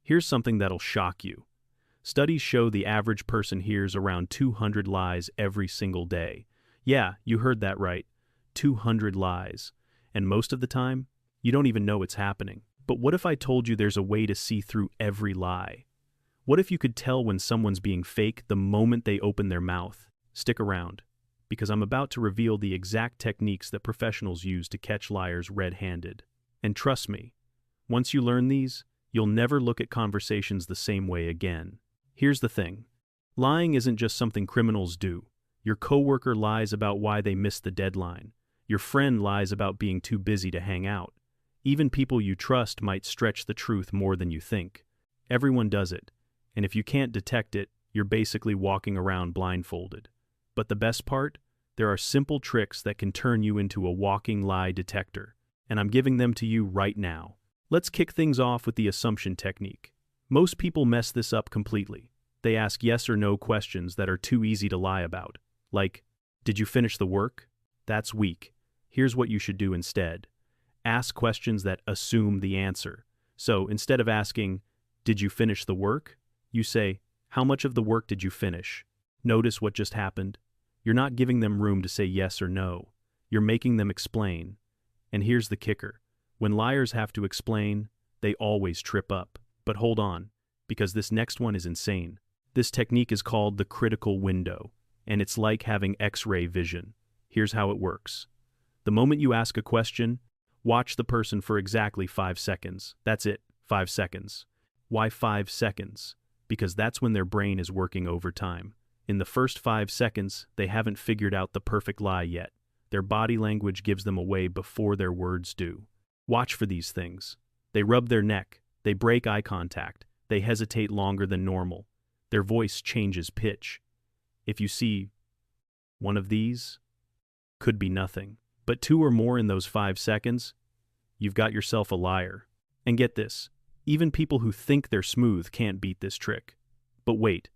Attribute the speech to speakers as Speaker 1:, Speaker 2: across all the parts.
Speaker 1: Here's something that'll shock you. Studies show the average person hears around 200 lies every single day. Yeah, you heard that right. 200 lies. And most of the time, you don't even know it's happening. But what if I told you there's a way to see through every lie? What if you could tell when someone's being fake the moment they open their mouth? Stick around, because I'm about to reveal the exact techniques that professionals use to catch liars red-handed. And trust me, once you learn these, you'll never look at conversations the same way again. Here's the thing. Lying isn't just something criminals do. Your coworker lies about why they missed the deadline. Your friend lies about being too busy to hang out. Even people you trust might stretch the truth more than you think. Everyone does it, and if you can't detect it, you're basically walking around blindfolded. But the best part? There are simple tricks that can turn you into a walking lie detector, and I'm giving them to you right now. Let's kick things off with the assumption technique. Most people mess this up completely. They ask yes or no questions that are too easy to lie about. Like, did you finish the work? That's weak. Here's what you should do instead. Ask questions that assume the answer. So instead of asking, did you finish the work? You say, how much of the work did you finish? Notice what just happened? You're not giving them room to say yes or no. You're making them explain. And here's the kicker. When liars have to explain, they always trip up. But hold on, because this next one is insane. This technique is called the critical window, and it's like having X-ray vision. Here's how it works. The moment you ask a question, watch the person for exactly 5 seconds. That's it, 5 seconds. Why 5 seconds? Because that's when their brain is working overtime. In the first 5 seconds, they haven't figured out the perfect lie yet. Their body language gives them away before their words do. Watch for these things. They rub their neck. They break eye contact. They hesitate longer than normal. Their voice changes pitch. If you see one of these, could be nothing. But 2 or more in those 5 seconds, you've got yourself a liar. And get this, even people who think they're smooth can't beat this trick. But wait,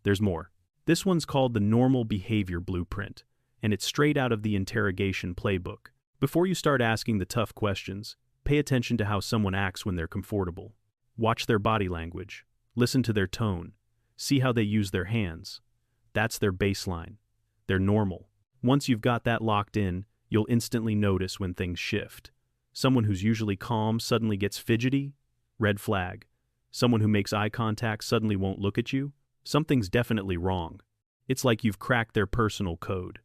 Speaker 1: there's more. This one's called the normal behavior blueprint, and it's straight out of the interrogation playbook. Before you start asking the tough questions, pay attention to how someone acts when they're comfortable. Watch their body language. Listen to their tone. See how they use their hands. That's their baseline. They're normal. Once you've got that locked in, you'll instantly notice when things shift. Someone who's usually calm suddenly gets fidgety? Red flag. Someone who makes eye contact suddenly won't look at you? Something's definitely wrong. It's like you've cracked their personal code.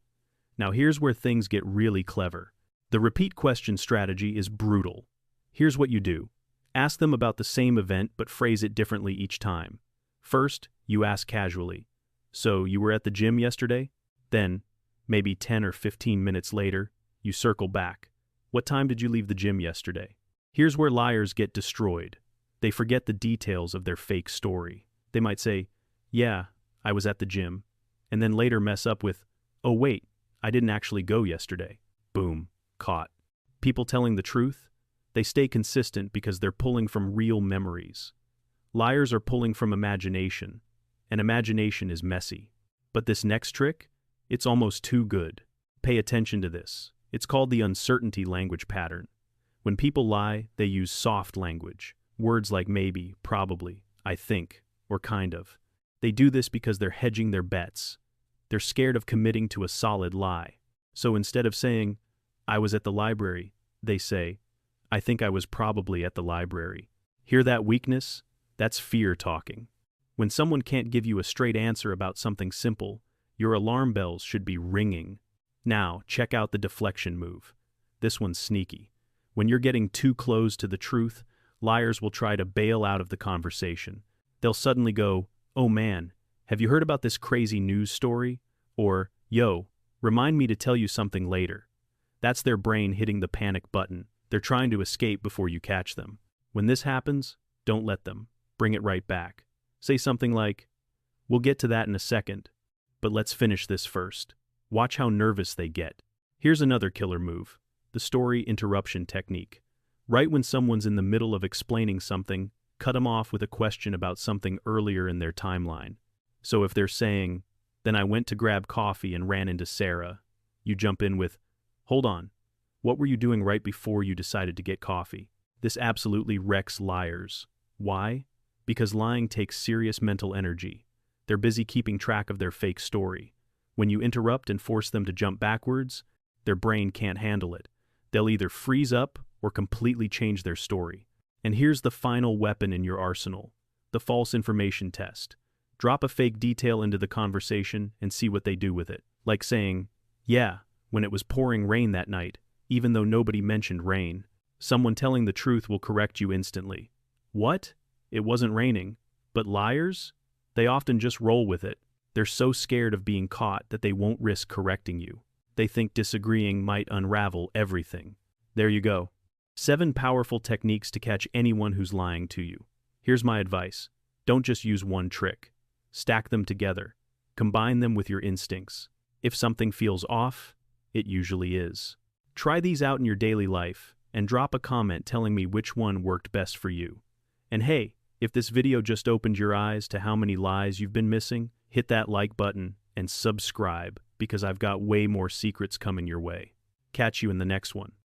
Speaker 1: Now here's where things get really clever. The repeat question strategy is brutal. Here's what you do. Ask them about the same event but phrase it differently each time. First, you ask casually, so you were at the gym yesterday? Then, maybe 10 or 15 minutes later, you circle back. What time did you leave the gym yesterday? Here's where liars get destroyed. They forget the details of their fake story. They might say, yeah, I was at the gym, and then later mess up with, oh wait, I didn't actually go yesterday. Boom, caught. People telling the truth? They stay consistent because they're pulling from real memories. Liars are pulling from imagination, and imagination is messy. But this next trick? It's almost too good. Pay attention to this. It's called the uncertainty language pattern. When people lie, they use soft language. Words like maybe, probably, I think, or kind of. They do this because they're hedging their bets. They're scared of committing to a solid lie. So instead of saying, I was at the library, they say, I think I was probably at the library. Hear that weakness? That's fear talking. When someone can't give you a straight answer about something simple, your alarm bells should be ringing. Now, check out the deflection move. This one's sneaky. When you're getting too close to the truth, liars will try to bail out of the conversation. They'll suddenly go, oh man, have you heard about this crazy news story? Or, yo, remind me to tell you something later. That's their brain hitting the panic button. They're trying to escape before you catch them. When this happens, don't let them. Bring it right back. Say something like, we'll get to that in a second, but let's finish this first. Watch how nervous they get. Here's another killer move, the story interruption technique. Right when someone's in the middle of explaining something, cut them off with a question about something earlier in their timeline. So if they're saying, then I went to grab coffee and ran into Sarah, you jump in with, hold on, what were you doing right before you decided to get coffee? This absolutely wrecks liars. Why? Because lying takes serious mental energy. They're busy keeping track of their fake story. When you interrupt and force them to jump backwards, their brain can't handle it. They'll either freeze up or completely change their story. And here's the final weapon in your arsenal: the false information test. Drop a fake detail into the conversation and see what they do with it. Like saying, "Yeah, when it was pouring rain that night," even though nobody mentioned rain. Someone telling the truth will correct you instantly. "What? It wasn't raining." But liars? They often just roll with it. They're so scared of being caught that they won't risk correcting you. They think disagreeing might unravel everything. There you go. 7 powerful techniques to catch anyone who's lying to you. Here's my advice. Don't just use one trick. Stack them together. Combine them with your instincts. If something feels off, it usually is. Try these out in your daily life and drop a comment telling me which one worked best for you. And hey, if this video just opened your eyes to how many lies you've been missing, hit that like button and subscribe, because I've got way more secrets coming your way. Catch you in the next one.